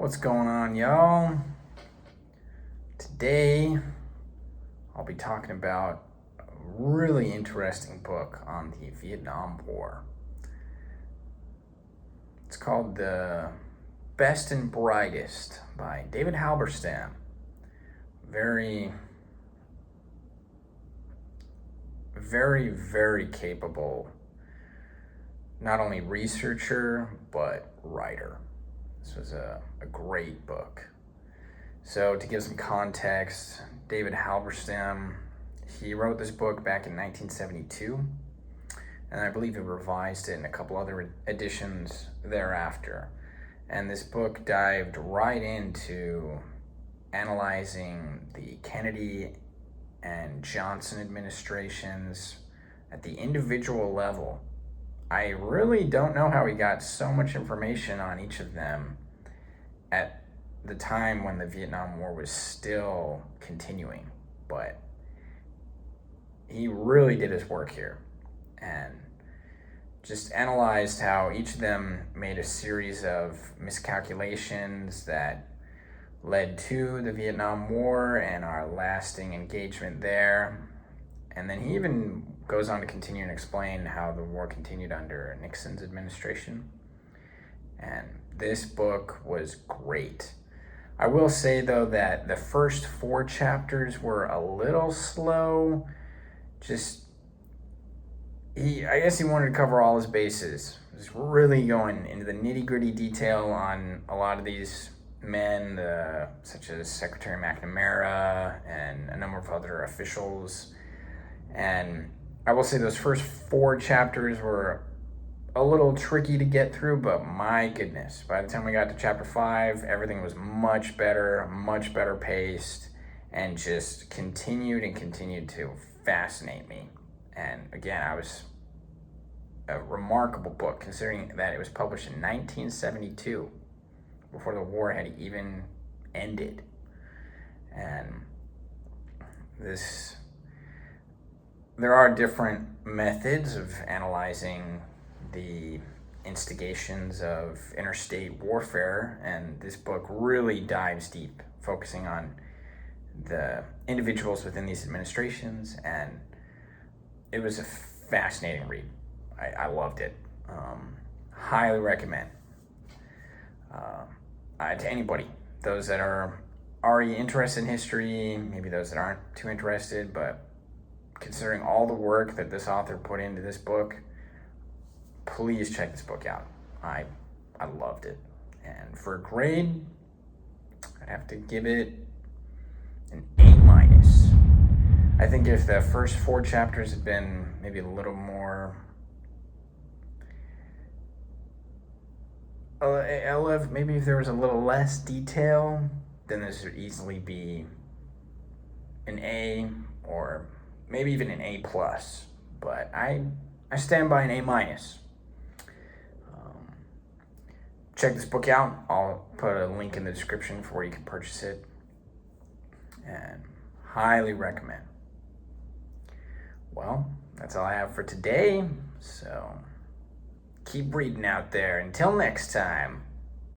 What's going on, y'all? Today, I'll be talking about a really interesting book on the Vietnam War. It's called The Best and Brightest by David Halberstam. Very capable, not only researcher, but writer. This was a great book. So to give some context, David Halberstam, he wrote this book back in 1972, and I believe he revised it in a couple other editions thereafter. And this book dived right into analyzing the Kennedy and Johnson administrations at the individual level. I really don't know how he got so much information on each of them at the time when the Vietnam War was still continuing, but he really did his work here and just analyzed how each of them made a series of miscalculations that led to the Vietnam War and our lasting engagement there. And then he even goes on to continue and explain how the war continued under Nixon's administration. And this book was great. I will say, though, that the first 4 chapters were a little slow. I guess he wanted to cover all his bases. He was really going into the nitty-gritty detail on a lot of these men, such as Secretary McNamara and a number of other officials. And I will say those first 4 chapters were a little tricky to get through, but my goodness, by the time we got to chapter 5, everything was much better paced, and just continued to fascinate me. And again, I was a remarkable book, considering that it was published in 1972, before the war had even ended. And there are different methods of analyzing the instigations of interstate warfare, and this book really dives deep, focusing on the individuals within these administrations, and it was a fascinating read. I loved it. Highly recommend to anybody, those that are already interested in history, maybe those that aren't too interested, but considering all the work that this author put into this book, please check this book out. I loved it. And for a grade, I'd have to give it an A-. I think if the first 4 chapters had been maybe a little more, maybe if there was a little less detail, then this would easily be an A, or maybe even an A+. But I stand by an A-. Check this book out. I'll put a link in the description for where you can purchase it, and highly recommend. Well, that's all I have for today, so keep reading out there. Until next time.